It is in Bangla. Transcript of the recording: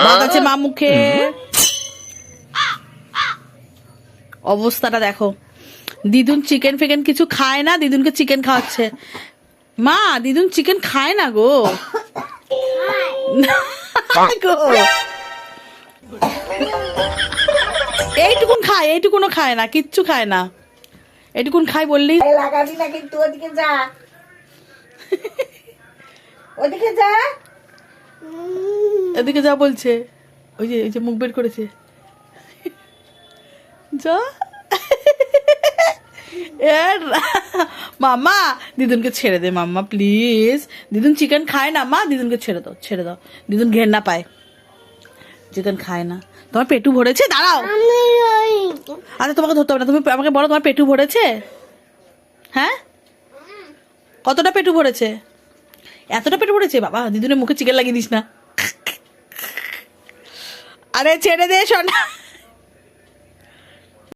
ভাত আছে মা মুখে। অবস্থাটা দেখো, দিদুন চিকেন ফিকেন কিছু খায় না, দিদুনকে চিকেন খাওয়াচ্ছে। মা দিদুন চিকেন খায় না গো। গো এইটুকুন খায়, এইটুকুনও খায় না, কিচ্ছু খায় না। এইটুকুন খাই বললি লাগাবি না কিন্তু, ওদিকে যা, ওদিকে যা, এদিকে যা বলছে। ওই যে মুখ বের করেছে, যা। মাম্মা দিদুনকে ছেড়ে দে মাম্মা প্লিজ। দিদুন চিকেন খায় না মা, দিদুনকে ছেড়ে দাও, ছেড়ে দাও। দিদুন ঘেন্না পায়, চিকেন খায় না। তোমার পেটু ভরেছে? দাঁড়াও, আচ্ছা তোমাকে ধরতে হবে না, তুমি আমাকে বলো তোমার পেটু ভরেছে? হ্যাঁ, কতটা পেটু ভরেছে? এতটা পেটু ভরেছে? বাবা দিদুনের মুখে চিকেন লাগিয়ে দিস না। আরে ছেড়ে দে সোনা।